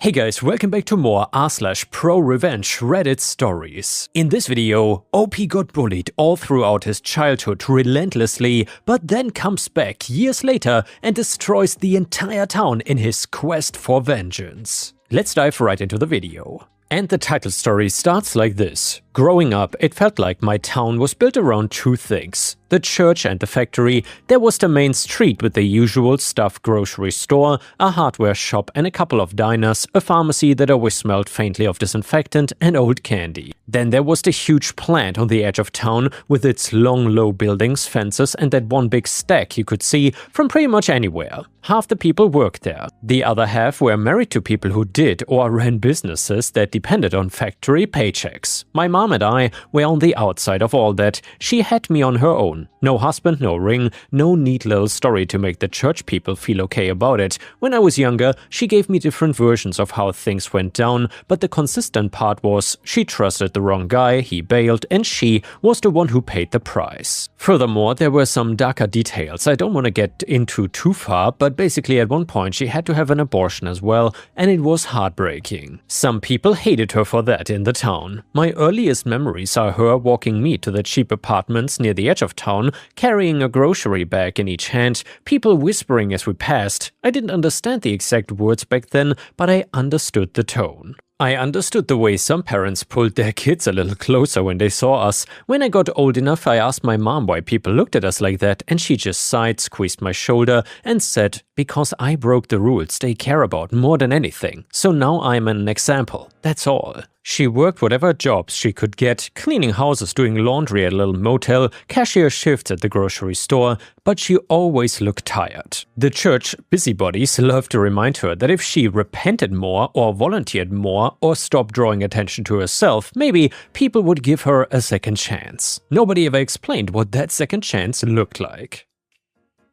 Hey guys, welcome back to more r/prorevenge Reddit stories. In this video, OP got bullied all throughout his childhood relentlessly, but then comes back years later and destroys the entire town in his quest for vengeance. Let's dive right into the video. And the title story starts like this. Growing up, it felt like my town was built around two things. The church and the factory. There was the main street with the usual stuff grocery store, a hardware shop and a couple of diners, a pharmacy that always smelled faintly of disinfectant and old candy. Then there was the huge plant on the edge of town with its long low buildings, fences and that one big stack you could see from pretty much anywhere. Half the people worked there. The other half were married to people who did or ran businesses that depended on factory paychecks. My mom and I were on the outside of all that. She had me on her own. No husband, no ring, no neat little story to make the church people feel okay about it. When I was younger, she gave me different versions of how things went down, but the consistent part was she trusted the wrong guy, he bailed, and she was the one who paid the price. Furthermore, there were some darker details I don't want to get into too far, but basically at one point she had to have an abortion as well, and it was heartbreaking. Some people hated her for that in the town. My earliest memories are her walking me to the cheap apartments near the edge of town, carrying a grocery bag in each hand, people whispering as we passed. I didn't understand the exact words back then, but I understood the tone. I understood the way some parents pulled their kids a little closer when they saw us. When I got old enough, I asked my mom why people looked at us like that, and she just sighed, squeezed my shoulder, and said, "Because I broke the rules they care about more than anything. So now I'm an example. That's all." She worked whatever jobs she could get, cleaning houses, doing laundry at a little motel, cashier shifts at the grocery store, but she always looked tired. The church busybodies loved to remind her that if she repented more or volunteered more or stopped drawing attention to herself, maybe people would give her a second chance. Nobody ever explained what that second chance looked like.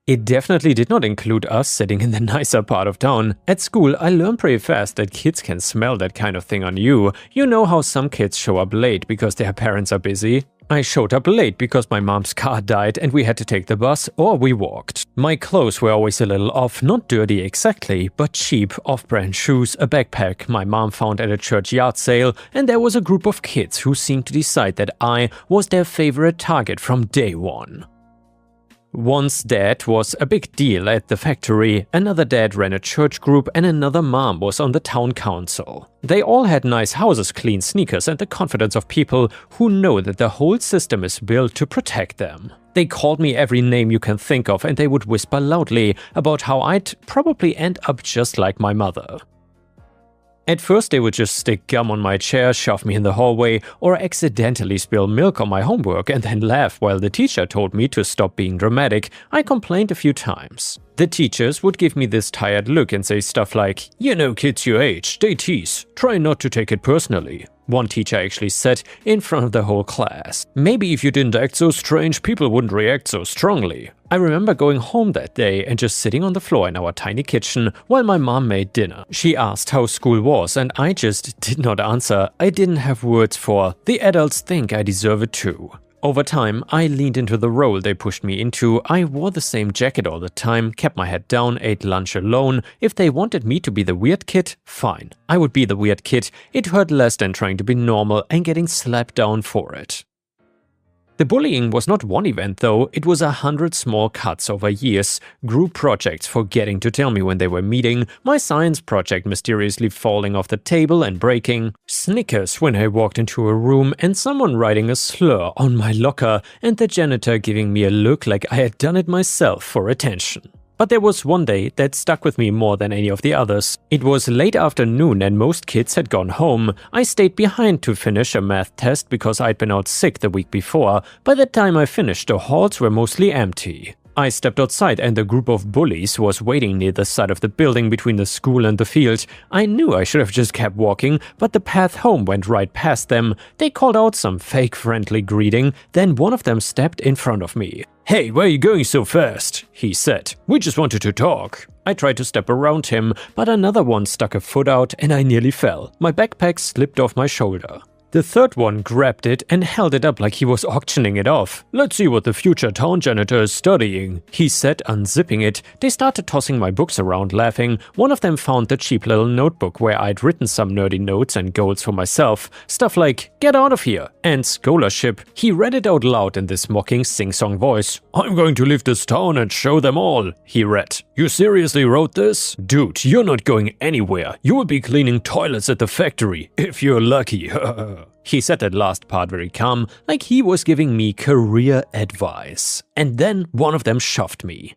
It definitely did not include us sitting in the nicer part of town. At school, I learned pretty fast that kids can smell that kind of thing on you. You know how some kids show up late because their parents are busy? I showed up late because my mom's car died and we had to take the bus or we walked. My clothes were always a little off, not dirty exactly, but cheap, off-brand shoes, a backpack my mom found at a church yard sale, and there was a group of kids who seemed to decide that I was their favorite target from day one. One's dad was a big deal at the factory, another dad ran a church group, and another mom was on the town council. They all had nice houses, clean sneakers, and the confidence of people who know that the whole system is built to protect them. They called me every name you can think of, and they would whisper loudly about how I'd probably end up just like my mother. At first they would just stick gum on my chair, shove me in the hallway, or accidentally spill milk on my homework and then laugh while the teacher told me to stop being dramatic. I complained a few times. The teachers would give me this tired look and say stuff like, "You know kids your age, they tease. Try not to take it personally." One teacher actually said in front of the whole class. Maybe if you didn't act so strange, people wouldn't react so strongly. I remember going home that day and just sitting on the floor in our tiny kitchen while my mom made dinner. She asked how school was and I just did not answer. I didn't have words for, "The adults think I deserve it too." Over time, I leaned into the role they pushed me into. I wore the same jacket all the time, kept my head down, ate lunch alone. If they wanted me to be the weird kid, fine. I would be the weird kid. It hurt less than trying to be normal and getting slapped down for it. The bullying was not one event though, it was 100 small cuts over years, group projects forgetting to tell me when they were meeting, my science project mysteriously falling off the table and breaking, snickers when I walked into a room and someone writing a slur on my locker, and the janitor giving me a look like I had done it myself for attention. But there was one day that stuck with me more than any of the others. It was late afternoon and most kids had gone home. I stayed behind to finish a math test because I'd been out sick the week before. By the time I finished, the halls were mostly empty. I stepped outside and a group of bullies was waiting near the side of the building between the school and the field. I knew I should have just kept walking, but the path home went right past them. They called out some fake friendly greeting, then one of them stepped in front of me. "Hey, where are you going so fast?" he said. "We just wanted to talk." I tried to step around him, but another one stuck a foot out and I nearly fell. My backpack slipped off my shoulder. The third one grabbed it and held it up like he was auctioning it off. "Let's see what the future town janitor is studying," he said, unzipping it. They started tossing my books around, laughing. One of them found the cheap little notebook where I'd written some nerdy notes and goals for myself. Stuff like, "Get out of here," and "Scholarship." He read it out loud in this mocking sing-song voice. "I'm going to leave this town and show them all," he read. "You seriously wrote this? Dude, you're not going anywhere. You will be cleaning toilets at the factory, if you're lucky." He said that last part very calm, like he was giving me career advice. And then one of them shoved me.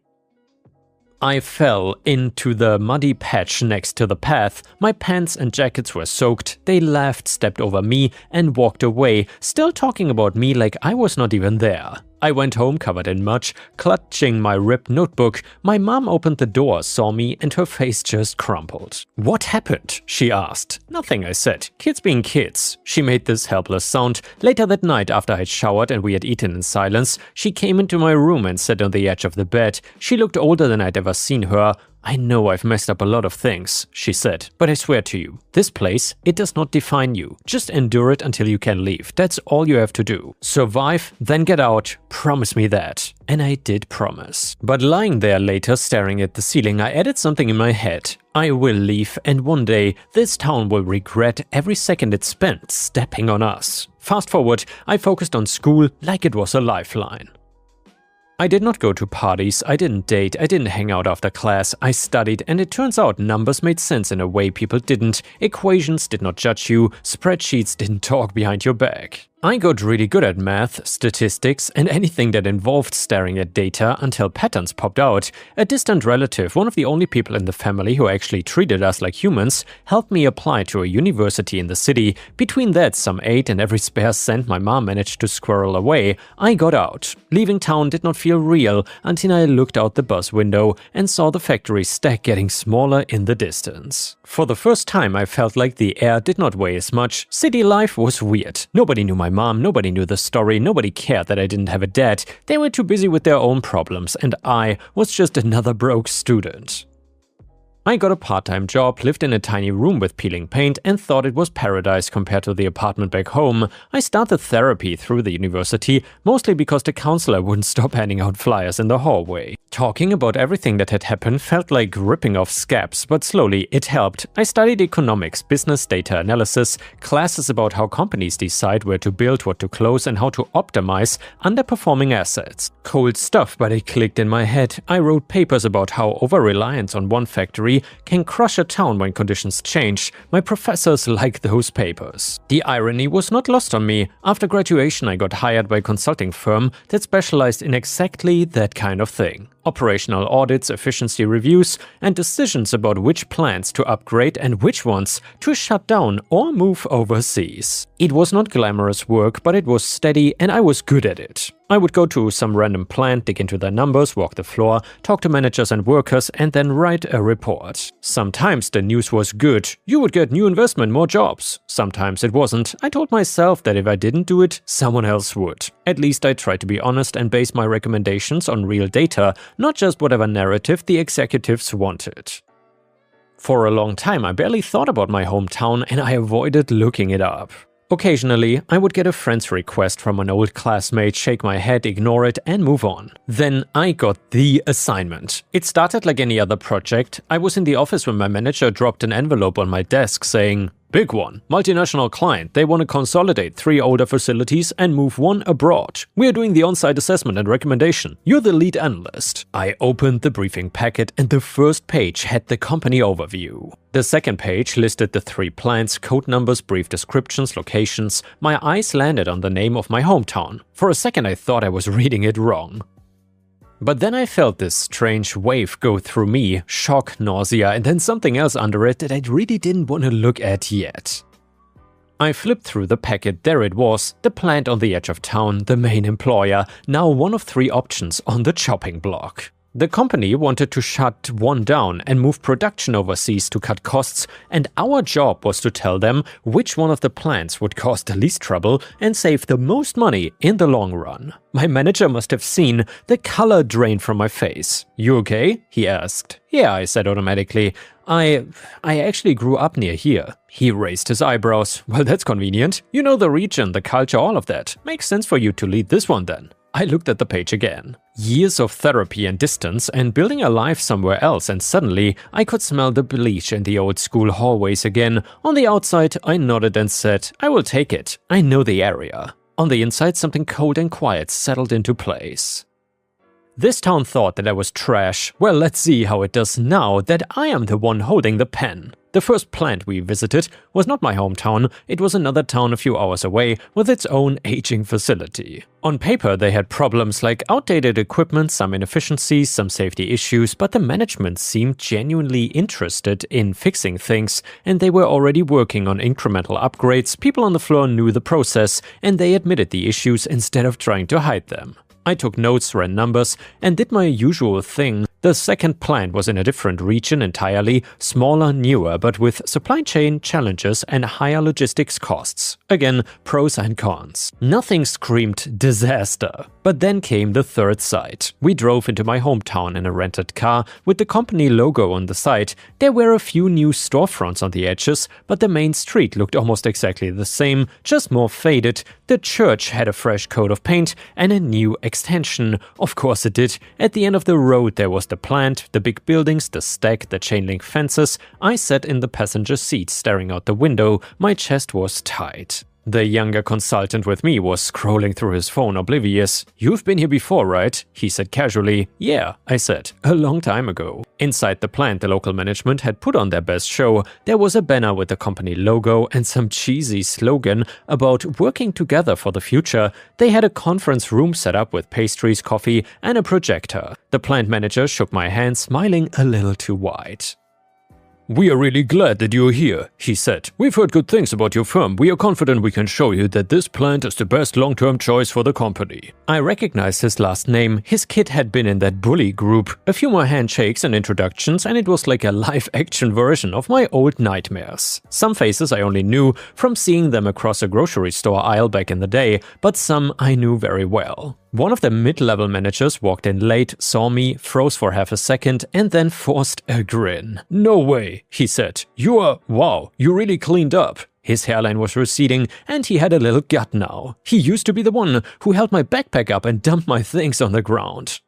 I fell into the muddy patch next to the path. My pants and jackets were soaked. They laughed, stepped over me, and walked away, still talking about me like I was not even there. I went home covered in mud, clutching my ripped notebook. My mom opened the door, saw me, and her face just crumpled. "What happened?" she asked. "Nothing," I said. "Kids being kids." She made this helpless sound. Later that night, after I'd showered and we had eaten in silence, she came into my room and sat on the edge of the bed. She looked older than I'd ever seen her. "I know I've messed up a lot of things," she said, "but I swear to you, this place, it does not define you. Just endure it until you can leave. That's all you have to do. Survive, then get out. Promise me that." And I did promise. But lying there later, staring at the ceiling, I added something in my head. I will leave, and one day, this town will regret every second it spent stepping on us. Fast forward, I focused on school like it was a lifeline. I did not go to parties, I didn't date, I didn't hang out after class, I studied, and it turns out numbers made sense in a way people didn't. Equations did not judge you, spreadsheets didn't talk behind your back. I got really good at math, statistics, and anything that involved staring at data until patterns popped out. A distant relative, one of the only people in the family who actually treated us like humans, helped me apply to a university in the city. Between that, some aid, and every spare cent my mom managed to squirrel away, I got out. Leaving town did not feel real until I looked out the bus window and saw the factory stack getting smaller in the distance. For the first time, I felt like the air did not weigh as much. City life was weird. Nobody knew my mom, nobody knew the story, nobody cared that I didn't have a dad. They were too busy with their own problems, and I was just another broke student. I got a part-time job, lived in a tiny room with peeling paint, and thought it was paradise compared to the apartment back home. I started therapy through the university, mostly because the counselor wouldn't stop handing out flyers in the hallway. Talking about everything that had happened felt like ripping off scabs, but slowly it helped. I studied economics, business data analysis, classes about how companies decide where to build, what to close, and how to optimize underperforming assets. Cold stuff, but it clicked in my head. I wrote papers about how over-reliance on one factory can crush a town when conditions change. My professors liked those papers. The irony was not lost on me. After graduation, I got hired by a consulting firm that specialized in exactly that kind of thing. Operational audits, efficiency reviews, and decisions about which plants to upgrade and which ones to shut down or move overseas. It was not glamorous work, but it was steady and I was good at it. I would go to some random plant, dig into their numbers, walk the floor, talk to managers and workers, and then write a report. Sometimes the news was good. You would get new investment, more jobs. Sometimes it wasn't. I told myself that if I didn't do it, someone else would. At least I tried to be honest and base my recommendations on real data, not just whatever narrative the executives wanted. For a long time, I barely thought about my hometown and I avoided looking it up. Occasionally, I would get a friend's request from an old classmate, shake my head, ignore it, and move on. Then I got the assignment. It started like any other project. I was in the office when my manager dropped an envelope on my desk saying, "Big one, multinational client, they want to consolidate 3 older facilities and move 1 abroad. We're doing the on-site assessment and recommendation. You're the lead analyst." I opened the briefing packet and the first page had the company overview. The second page listed the 3 plants, code numbers, brief descriptions, locations. My eyes landed on the name of my hometown. For a second I thought I was reading it wrong. But then I felt this strange wave go through me, shock, nausea, and then something else under it that I really didn't want to look at yet. I flipped through the packet. There it was, the plant on the edge of town, the main employer, now one of 3 options on the chopping block. The company wanted to shut one down and move production overseas to cut costs, and our job was to tell them which one of the plants would cause the least trouble and save the most money in the long run. My manager must have seen the color drain from my face. "You okay?" he asked. "Yeah," I said automatically. I actually grew up near here." He raised his eyebrows. "Well, that's convenient. You know the region, the culture, all of that. Makes sense for you to lead this one then." I looked at the page again. Years of therapy and distance and building a life somewhere else, and suddenly I could smell the bleach in the old school hallways again. On the outside, I nodded and said, "I will take it. I know the area." On the inside, something cold and quiet settled into place. This town thought that I was trash. Well, let's see how it does now that I am the one holding the pen. The first plant we visited was not my hometown, it was another town a few hours away with its own aging facility. On paper they had problems like outdated equipment, some inefficiencies, some safety issues, but the management seemed genuinely interested in fixing things, and they were already working on incremental upgrades. People on the floor knew the process, and they admitted the issues instead of trying to hide them. I took notes, ran numbers, and did my usual thing. The second plant was in a different region entirely, smaller, newer, but with supply chain challenges and higher logistics costs. Again, pros and cons. Nothing screamed disaster. But then came the third site. We drove into my hometown in a rented car with the company logo on the side. There were a few new storefronts on the edges, but the main street looked almost exactly the same, just more faded. The church had a fresh coat of paint and a new extension. Of course it did. At the end of the road there was the plant, the big buildings, the stack, the chain link fences. I sat in the passenger seat staring out the window. My chest was tight. The younger consultant with me was scrolling through his phone, oblivious. "You've been here before, right?" he said casually. "Yeah," I said, "a long time ago." Inside the plant, the local management had put on their best show. There was a banner with the company logo and some cheesy slogan about working together for the future. They had a conference room set up with pastries, coffee, and a projector. The plant manager shook my hand, smiling a little too wide. "We are really glad that you're here," he said. "We've heard good things about your firm. We are confident we can show you that this plant is the best long-term choice for the company." I recognized his last name. His kid had been in that bully group. A few more handshakes and introductions, and it was like a live-action version of my old nightmares. Some faces I only knew from seeing them across a grocery store aisle back in the day, but some I knew very well. One of the mid-level managers walked in late, saw me, froze for half a second, and then forced a grin. "No way," he said. Wow, you really cleaned up." His hairline was receding, and he had a little gut now. He used to be the one who held my backpack up and dumped my things on the ground.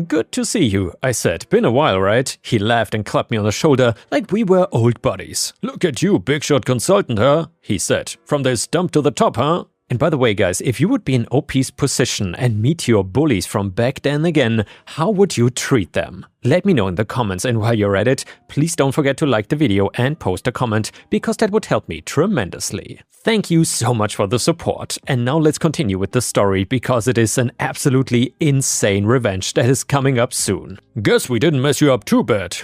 "Good to see you," I said. "Been a while, right?" He laughed and clapped me on the shoulder like we were old buddies. "Look at you, big shot consultant, huh?" he said. "From this dump to the top, huh?" And by the way, guys, if you would be in OP's position and meet your bullies from back then again, how would you treat them? Let me know in the comments, and while you're at it, please don't forget to like the video and post a comment, because that would help me tremendously. Thank you so much for the support, and now let's continue with the story, because it is an absolutely insane revenge that is coming up soon. "Guess we didn't mess you up too bad."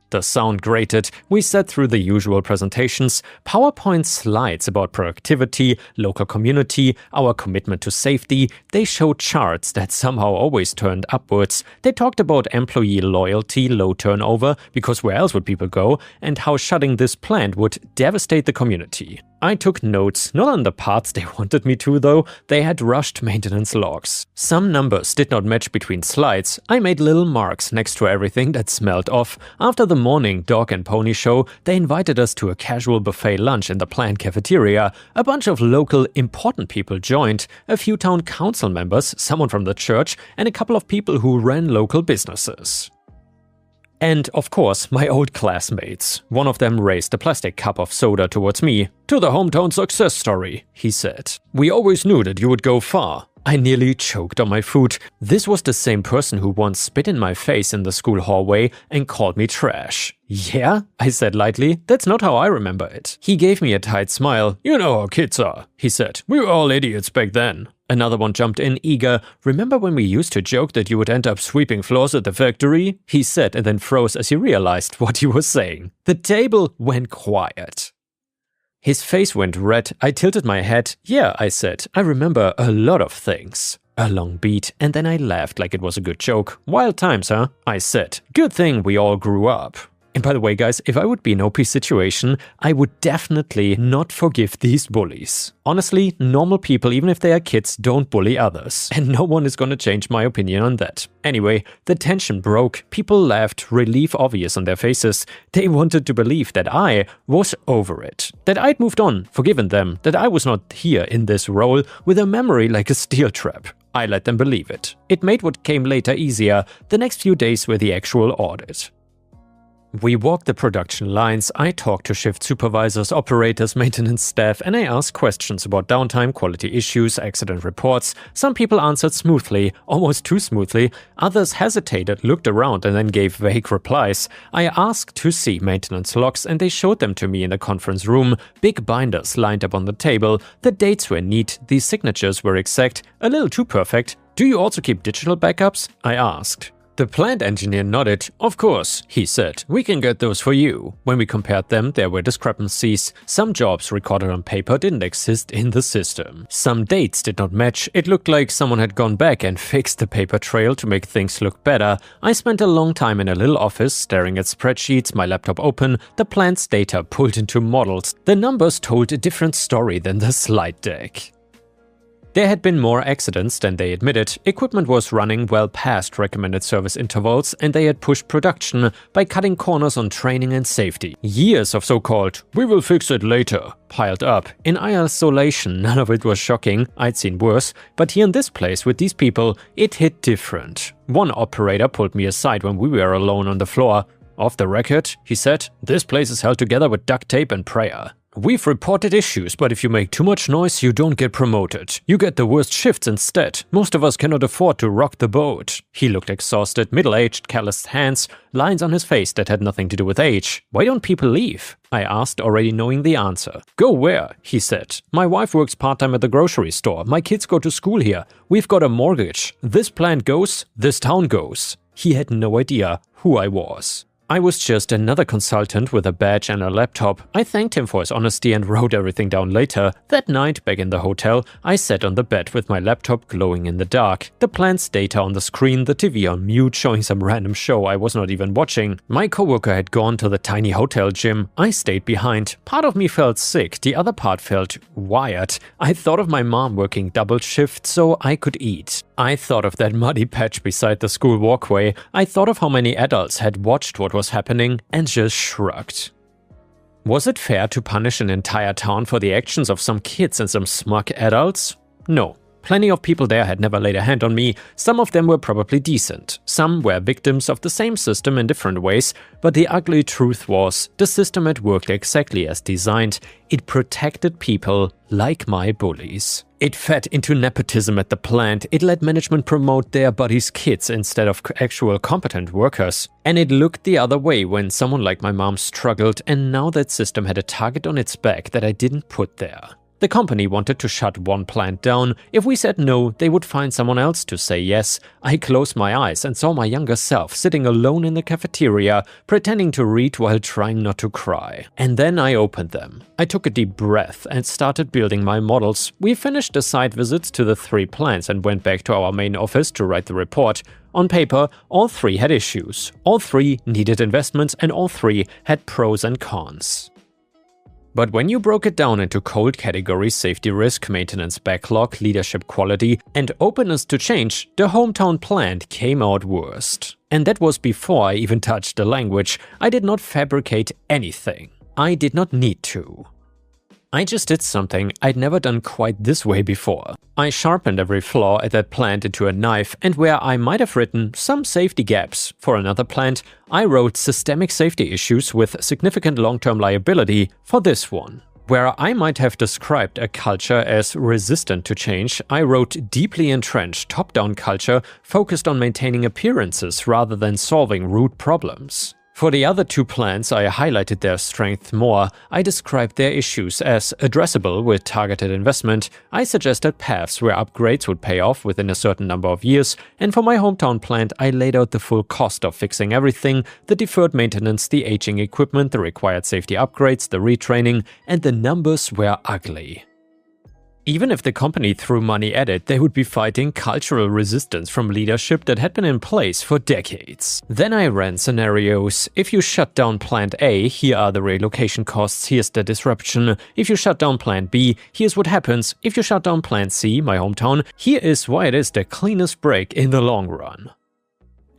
The sound grated. We sat through the usual presentations, PowerPoint slides about productivity, local community, our commitment to safety. They showed charts that somehow always turned upwards. They talked about employee loyalty, low turnover, because where else would people go, and how shutting this plant would devastate the community. I took notes, not on the parts they wanted me to though. They had rushed maintenance logs. Some numbers did not match between slides. I made little marks next to everything that smelled off. After the morning dog and pony show, they invited us to a casual buffet lunch in the plant cafeteria. A bunch of local important people joined, a few town council members, someone from the church, and a couple of people who ran local businesses. And, of course, my old classmates. One of them raised a plastic cup of soda towards me. "To the hometown success story," he said. "We always knew that you would go far." I nearly choked on my food. This was the same person who once spit in my face in the school hallway and called me trash. "Yeah?" I said lightly. "That's not how I remember it." He gave me a tight smile. "You know how kids are," he said. "We were all idiots back then." Another one jumped in, eager. "Remember when we used to joke that you would end up sweeping floors at the factory?" he said, and then froze as he realized what he was saying. The table went quiet. His face went red. I tilted my head. "Yeah," I said. "I remember a lot of things." A long beat, and then I laughed like it was a good joke. Wild times, huh? I said. Good thing we all grew up. And by the way, guys, if I would be in OP's situation, I would definitely not forgive these bullies. Honestly, normal people, even if they are kids, don't bully others. And no one is gonna change my opinion on that. Anyway, the tension broke, people laughed, relief obvious on their faces. They wanted to believe that I was over it. That I'd moved on, forgiven them, that I was not here in this role with a memory like a steel trap. I let them believe it. It made what came later easier. The next few days were the actual audit. We walked the production lines, I talked to shift supervisors, operators, maintenance staff, and I asked questions about downtime, quality issues, accident reports. Some people answered smoothly, almost too smoothly. Others hesitated, looked around, and then gave vague replies. I asked to see maintenance logs, and they showed them to me in the conference room. Big binders lined up on the table. The dates were neat, the signatures were exact, a little too perfect. Do you also keep digital backups? I asked. The plant engineer nodded. Of course, he said, we can get those for you. When we compared them, there were discrepancies. Some jobs recorded on paper didn't exist in the system. Some dates did not match. It looked like someone had gone back and fixed the paper trail to make things look better. I spent a long time in a little office staring at spreadsheets, my laptop open, the plant's data pulled into models. The numbers told a different story than the slide deck. There had been more accidents than they admitted, equipment was running well past recommended service intervals, and they had pushed production by cutting corners on training and safety. Years of so-called, "we will fix it later," piled up. In isolation, none of it was shocking, I'd seen worse, but here in this place with these people, it hit different. One operator pulled me aside when we were alone on the floor. "Off the record," he said, "this place is held together with duct tape and prayer. We've reported issues, but if you make too much noise, you don't get promoted. You get the worst shifts instead. Most of us cannot afford to rock the boat." He looked exhausted, middle-aged, calloused hands, lines on his face that had nothing to do with age. "Why don't people leave?" I asked, already knowing the answer. "Go where?" he said. "My wife works part-time at the grocery store. My kids go to school here. We've got a mortgage. This plant goes, this town goes." He had no idea who I was. I was just another consultant with a badge and a laptop. I thanked him for his honesty and wrote everything down later. That night, back in the hotel, I sat on the bed with my laptop glowing in the dark. The plant's data on the screen, the TV on mute, showing some random show I was not even watching. My coworker had gone to the tiny hotel gym. I stayed behind. Part of me felt sick, the other part felt wired. I thought of my mom working double shift so I could eat. I thought of that muddy patch beside the school walkway. I thought of how many adults had watched what was happening and just shrugged. Was it fair to punish an entire town for the actions of some kids and some smug adults? No. Plenty of people there had never laid a hand on me. Some of them were probably decent. Some were victims of the same system in different ways, but the ugly truth was, the system had worked exactly as designed. It protected people like my bullies. It fed into nepotism at the plant, it let management promote their buddies' kids instead of actual competent workers. And it looked the other way when someone like my mom struggled, and now that system had a target on its back that I didn't put there. The company wanted to shut one plant down. If we said no, they would find someone else to say yes. I closed my eyes and saw my younger self sitting alone in the cafeteria, pretending to read while trying not to cry. And then I opened them. I took a deep breath and started building my models. We finished the site visits to the 3 plants and went back to our main office to write the report. On paper, all 3 had issues. All 3 needed investments, and all 3 had pros and cons. But when you broke it down into cold categories, safety risk, maintenance backlog, leadership quality, and openness to change, the hometown plant came out worst. And that was before I even touched the language. I did not fabricate anything. I did not need to. I just did something I'd never done quite this way before. I sharpened every flaw at that plant into a knife, and where I might have written some safety gaps for another plant, I wrote systemic safety issues with significant long-term liability for this one. Where I might have described a culture as resistant to change, I wrote deeply entrenched top-down culture focused on maintaining appearances rather than solving root problems. For the other 2 plants, I highlighted their strength more. I described their issues as addressable with targeted investment. I suggested paths where upgrades would pay off within a certain number of years. And for my hometown plant, I laid out the full cost of fixing everything: the deferred maintenance, the aging equipment, the required safety upgrades, the retraining, and the numbers were ugly. Even if the company threw money at it, they would be fighting cultural resistance from leadership that had been in place for decades. Then I ran scenarios. If you shut down Plant A, here are the relocation costs, here's the disruption. If you shut down Plant B, here's what happens. If you shut down Plant C, my hometown, here is why it is the cleanest break in the long run.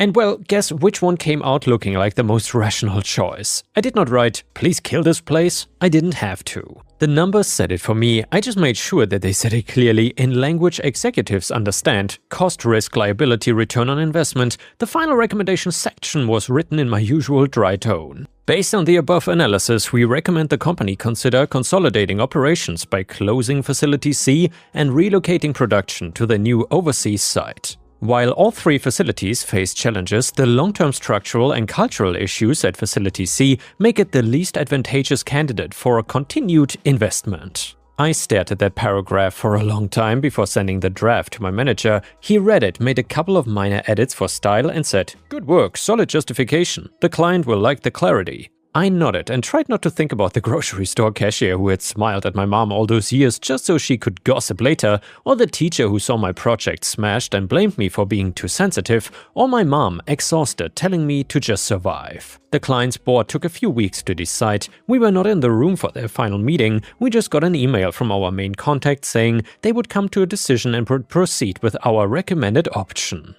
And well, guess which one came out looking like the most rational choice? I did not write, please kill this place. I didn't have to. The numbers said it for me. I just made sure that they said it clearly in language executives understand. Cost, risk, liability, return on investment. The final recommendation section was written in my usual dry tone. Based on the above analysis, we recommend the company consider consolidating operations by closing Facility C and relocating production to the new overseas site. While all three facilities face challenges, the long-term structural and cultural issues at Facility C make it the least advantageous candidate for a continued investment. I stared at that paragraph for a long time before sending the draft to my manager. He read it, made a couple of minor edits for style and said, "Good work, solid justification. The client will like the clarity." I nodded and tried not to think about the grocery store cashier who had smiled at my mom all those years just so she could gossip later, or the teacher who saw my project smashed and blamed me for being too sensitive, or my mom, exhausted, telling me to just survive. The client's board took a few weeks to decide. We were not in the room for their final meeting. We just got an email from our main contact saying they would come to a decision and would proceed with our recommended option.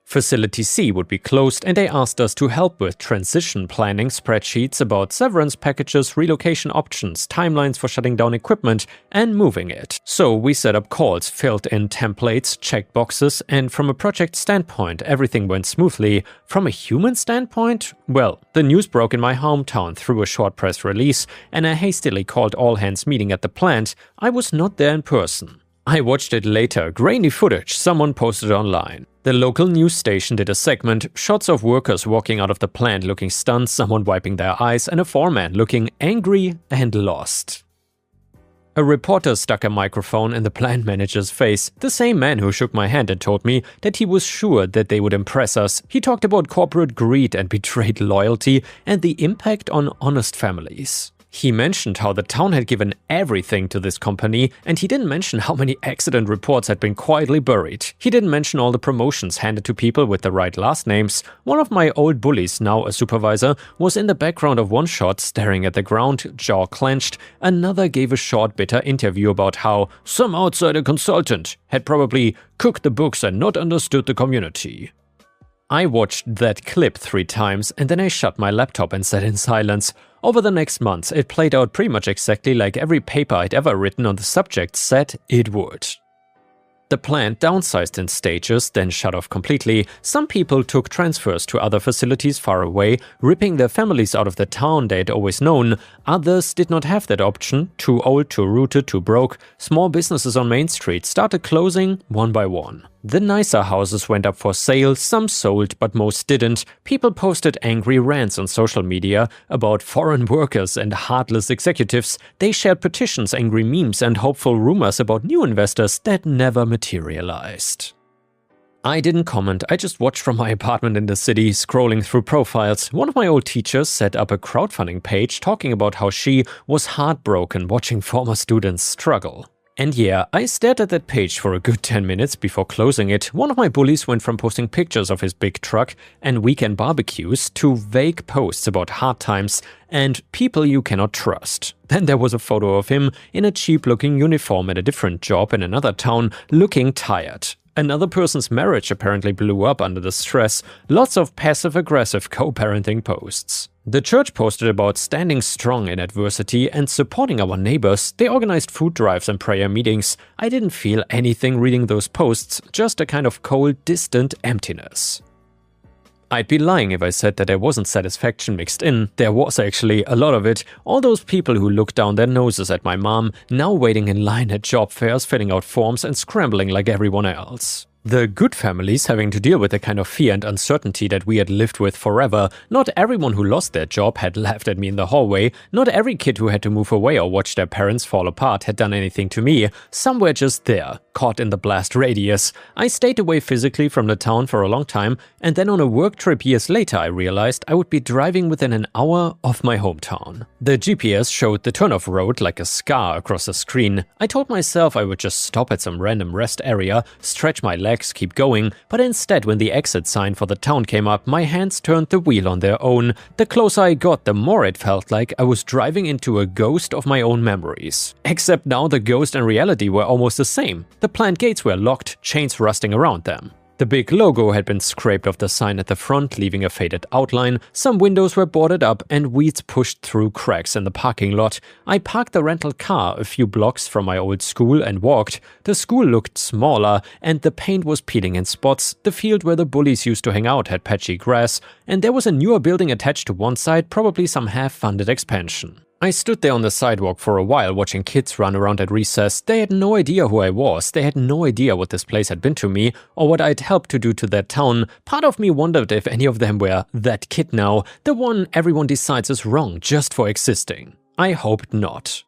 Facility C would be closed, and they asked us to help with transition planning spreadsheets about severance packages, relocation options, timelines for shutting down equipment, and moving it. So we set up calls, filled in templates, checked boxes, and from a project standpoint, everything went smoothly. From a human standpoint, well, the news broke in my hometown through a short press release, and a hastily called all-hands meeting at the plant. I was not there in person. I watched it later, grainy footage someone posted online. The local news station did a segment, shots of workers walking out of the plant looking stunned, someone wiping their eyes, and a foreman looking angry and lost. A reporter stuck a microphone in the plant manager's face, the same man who shook my hand and told me that he was sure that they would impress us. He talked about corporate greed and betrayed loyalty and the impact on honest families. He mentioned how the town had given everything to this company, and he didn't mention how many accident reports had been quietly buried. He didn't mention all the promotions handed to people with the right last names. One of my old bullies, now a supervisor, was in the background of one shot, staring at the ground, jaw clenched. Another gave a short, bitter interview about how some outsider consultant had probably cooked the books and not understood the community. I watched that clip 3 times, and then I shut my laptop and sat in silence. Over the next months, it played out pretty much exactly like every paper I'd ever written on the subject said it would. The plant downsized in stages, then shut off completely. Some people took transfers to other facilities far away, ripping their families out of the town they'd always known. Others did not have that option, too old, too rooted, too broke. Small businesses on Main Street started closing one by one. The nicer houses went up for sale, some sold, but most didn't. People posted angry rants on social media about foreign workers and heartless executives. They shared petitions, angry memes, and hopeful rumors about new investors that never materialized. I didn't comment, I just watched from my apartment in the city, scrolling through profiles. One of my old teachers set up a crowdfunding page talking about how she was heartbroken watching former students struggle. And yeah, I stared at that page for a good 10 minutes before closing it. One of my bullies went from posting pictures of his big truck and weekend barbecues to vague posts about hard times and people you cannot trust. Then there was a photo of him in a cheap-looking uniform at a different job in another town, looking tired. Another person's marriage apparently blew up under the stress. Lots of passive-aggressive co-parenting posts. The church posted about standing strong in adversity and supporting our neighbors. They organized food drives and prayer meetings. I didn't feel anything reading those posts, just a kind of cold, distant emptiness. I'd be lying if I said that there wasn't satisfaction mixed in. There was actually a lot of it. All those people who looked down their noses at my mom, now waiting in line at job fairs, filling out forms and scrambling like everyone else. The good families having to deal with the kind of fear and uncertainty that we had lived with forever. Not everyone who lost their job had laughed at me in the hallway. Not every kid who had to move away or watch their parents fall apart had done anything to me. Some were just there. caught in the blast radius. I stayed away physically from the town for a long time, and then on a work trip years later I realized I would be driving within an hour of my hometown. The GPS showed the turnoff road like a scar across the screen. I told myself I would just stop at some random rest area, stretch my legs, keep going, but instead when the exit sign for the town came up, my hands turned the wheel on their own. The closer I got, the more it felt like I was driving into a ghost of my own memories. Except now the ghost and reality were almost the same. The plant gates were locked, chains rusting around them. The big logo had been scraped off the sign at the front, leaving a faded outline. Some windows were boarded up and weeds pushed through cracks in the parking lot. I parked the rental car a few blocks from my old school and walked. The school looked smaller and the paint was peeling in spots. The field where the bullies used to hang out had patchy grass, and there was a newer building attached to one side, probably some half-funded expansion. I stood there on the sidewalk for a while watching kids run around at recess. They had no idea who I was. They had no idea what this place had been to me or what I'd helped to do to their town. Part of me wondered if any of them were that kid now, the one everyone decides is wrong just for existing. I hoped not.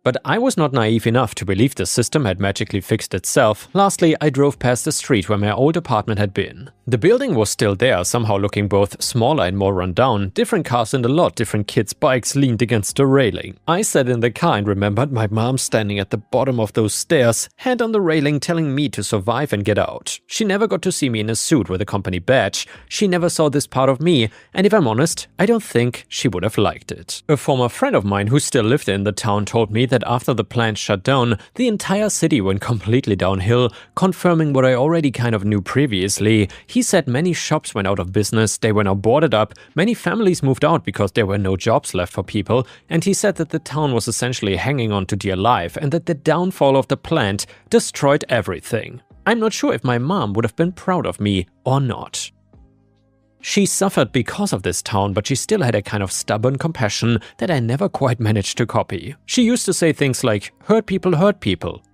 But I was not naive enough to believe the system had magically fixed itself. Lastly, I drove past the street where my old apartment had been. The building was still there, somehow looking both smaller and more run down. Different cars in the lot, different kids' bikes leaned against the railing. I sat in the car and remembered my mom standing at the bottom of those stairs, hand on the railing telling me to survive and get out. She never got to see me in a suit with a company badge. She never saw this part of me, and if I'm honest, I don't think she would have liked it. A former friend of mine who still lived in the town told me that after the plant shut down, the entire city went completely downhill, confirming what I already kind of knew previously. He said many shops went out of business, they were now boarded up, many families moved out because there were no jobs left for people, and he said that the town was essentially hanging on to dear life and that the downfall of the plant destroyed everything. I'm not sure if my mom would have been proud of me or not. She suffered because of this town, but she still had a kind of stubborn compassion that I never quite managed to copy. She used to say things like, hurt people,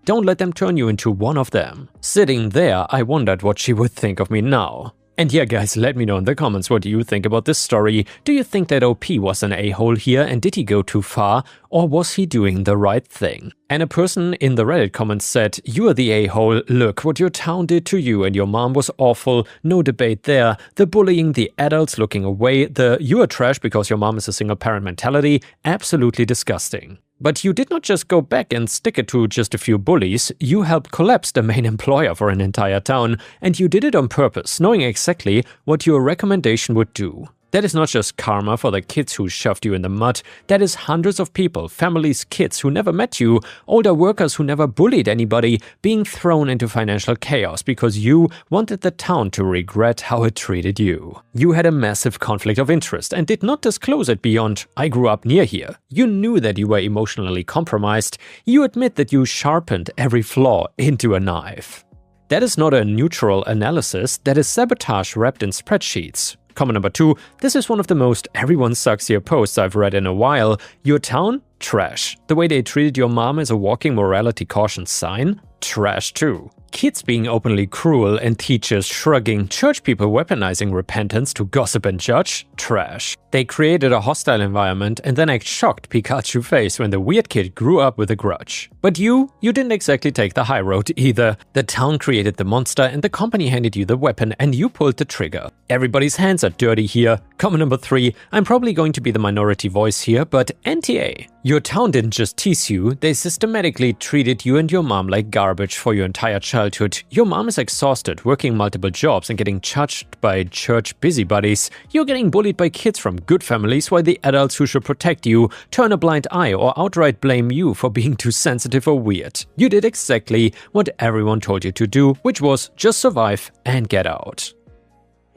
don't let them turn you into one of them. Sitting there, I wondered what she would think of me now. And yeah guys, let me know in the comments what you think about this story. Do you think that OP was an a-hole here and did he go too far? Or was he doing the right thing? And a person in the Reddit comments said, "You're the a-hole, look what your town did to you and your mom was awful, no debate there. The bullying, the adults looking away, the you're trash because your mom is a single parent mentality, absolutely disgusting." But you did not just go back and stick it to just a few bullies, you helped collapse the main employer for an entire town, and you did it on purpose, knowing exactly what your recommendation would do. That is not just karma for the kids who shoved you in the mud, that is hundreds of people, families, kids who never met you, older workers who never bullied anybody, being thrown into financial chaos because you wanted the town to regret how it treated you. You had a massive conflict of interest and did not disclose it beyond, "I grew up near here." You knew that you were emotionally compromised. You admit that you sharpened every flaw into a knife. That is not a neutral analysis, that is sabotage wrapped in spreadsheets. Comment number 2, this is one of the most everyone sucks here posts I've read in a while. Your town? Trash. The way they treated your mom as a walking morality caution sign? Trash too. Kids being openly cruel and teachers shrugging, church people weaponizing repentance to gossip and judge? Trash. They created a hostile environment and then act shocked Pikachu face when the weird kid grew up with a grudge. But you didn't exactly take the high road either. The town created the monster and the company handed you the weapon and you pulled the trigger. Everybody's hands are dirty here. Comment number 3, I'm probably going to be the minority voice here, but NTA. Your town didn't just tease you, they systematically treated you and your mom like garbage for your entire childhood. Your mom is exhausted, working multiple jobs and getting judged by church busybodies. You're getting bullied by kids from good families while the adults who should protect you turn a blind eye or outright blame you for being too sensitive or weird. You did exactly what everyone told you to do, which was just survive and get out.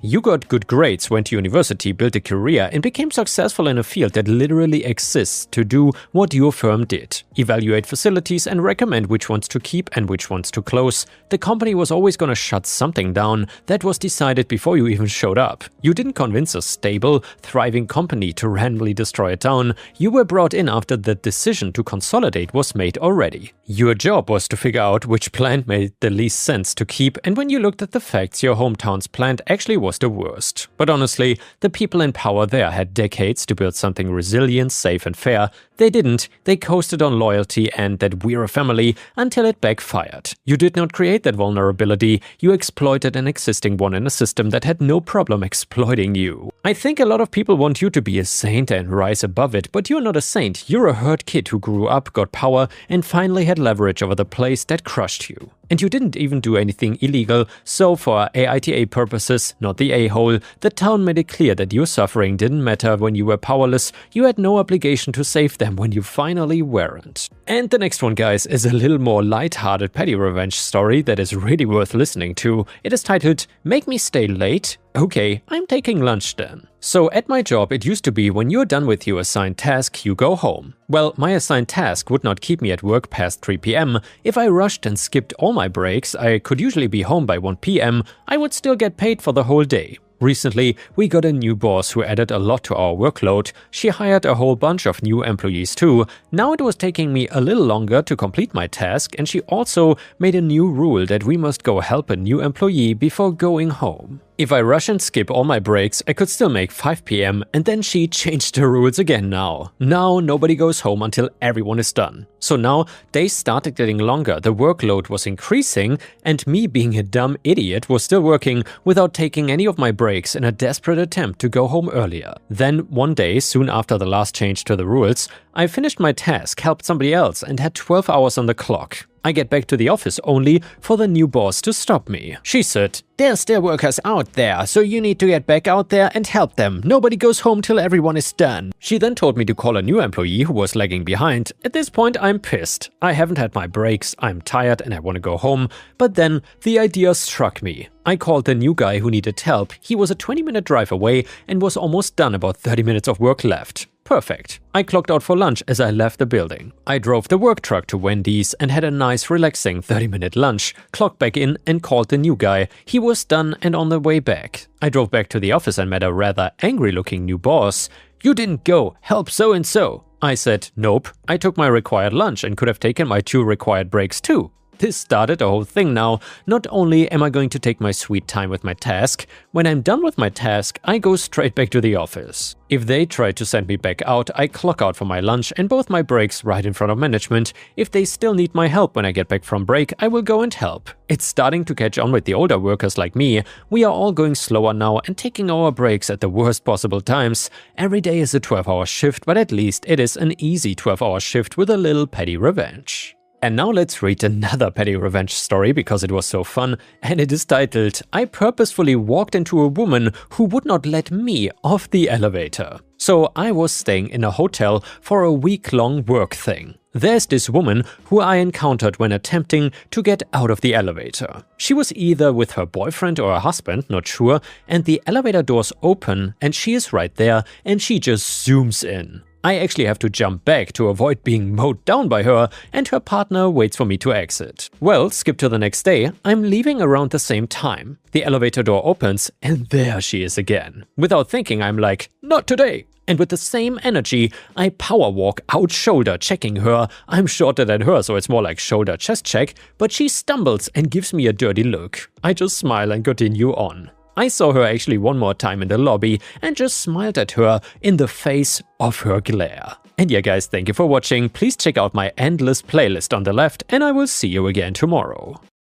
You got good grades, went to university, built a career, and became successful in a field that literally exists to do what your firm did. Evaluate facilities and recommend which ones to keep and which ones to close. The company was always gonna shut something down. That was decided before you even showed up. You didn't convince a stable, thriving company to randomly destroy a town. You were brought in after the decision to consolidate was made already. Your job was to figure out which plant made the least sense to keep, and when you looked at the facts, your hometown's plant actually was was the worst. But honestly, the people in power there had decades to build something resilient, safe and fair. They didn't. They coasted on loyalty and that we're a family until it backfired. You did not create that vulnerability, you exploited an existing one in a system that had no problem exploiting you. I think a lot of people want you to be a saint and rise above it, but you're not a saint. You're a hurt kid who grew up, got power, and finally had leverage over the place that crushed you. And you didn't even do anything illegal, so for AITA purposes, not the a-hole, the town made it clear that your suffering didn't matter when you were powerless, you had no obligation to save them when you finally weren't. And the next one, guys, is a little more light-hearted petty revenge story that is really worth listening to. It is titled, Make Me Stay Late? Okay, I'm taking lunch then. So at my job, it used to be when you're done with your assigned task, you go home. Well, my assigned task would not keep me at work past 3 p.m. If I rushed and skipped all my breaks, I could usually be home by 1 p.m. I would still get paid for the whole day. Recently, we got a new boss who added a lot to our workload. She hired a whole bunch of new employees too. Now it was taking me a little longer to complete my task, and she also made a new rule that we must go help a new employee before going home. If I rush and skip all my breaks, I could still make 5 p.m. and then she changed the rules again now. Now nobody goes home until everyone is done. So now days started getting longer, the workload was increasing, and me being a dumb idiot was still working without taking any of my breaks in a desperate attempt to go home earlier. Then one day, soon after the last change to the rules, I finished my task, helped somebody else, and had 12 hours on the clock. I get back to the office only for the new boss to stop me. She said, "There's still workers out there, so you need to get back out there and help them. Nobody goes home till everyone is done." She then told me to call a new employee who was lagging behind. At this point, I'm pissed. I haven't had my breaks, I'm tired and I want to go home. But then the idea struck me. I called the new guy who needed help. He was a 20-minute drive away and was almost done, about 30 minutes of work left. Perfect. I clocked out for lunch as I left the building. I drove the work truck to Wendy's and had a nice relaxing 30-minute lunch, clocked back in and called the new guy. He was done and on the way back. I drove back to the office and met a rather angry-looking new boss. "You didn't go, help so-and-so." I said, "Nope, I took my required lunch and could have taken my 2 required breaks too." This started a whole thing now. Not only am I going to take my sweet time with my task, when I'm done with my task, I go straight back to the office. If they try to send me back out, I clock out for my lunch and both my breaks right in front of management. If they still need my help when I get back from break, I will go and help. It's starting to catch on with the older workers like me. We are all going slower now and taking our breaks at the worst possible times. Every day is a 12-hour shift, but at least it is an easy 12-hour shift with a little petty revenge. And now let's read another petty revenge story because it was so fun, and it is titled, I purposefully walked into a woman who would not let me off the elevator. So I was staying in a hotel for a week-long work thing. There's this woman who I encountered when attempting to get out of the elevator. She was either with her boyfriend or her husband, not sure, and the elevator doors open and she is right there and she just zooms in. I actually have to jump back to avoid being mowed down by her, and her partner waits for me to exit. Well, skip to the next day, I'm leaving around the same time. The elevator door opens, and there she is again. Without thinking, I'm like, not today! And with the same energy, I power walk out shoulder checking her. I'm shorter than her, so it's more like shoulder chest check, but she stumbles and gives me a dirty look. I just smile and continue on. I saw her actually one more time in the lobby and just smiled at her in the face of her glare. And yeah guys, thank you for watching. Please check out my endless playlist on the left and I will see you again tomorrow.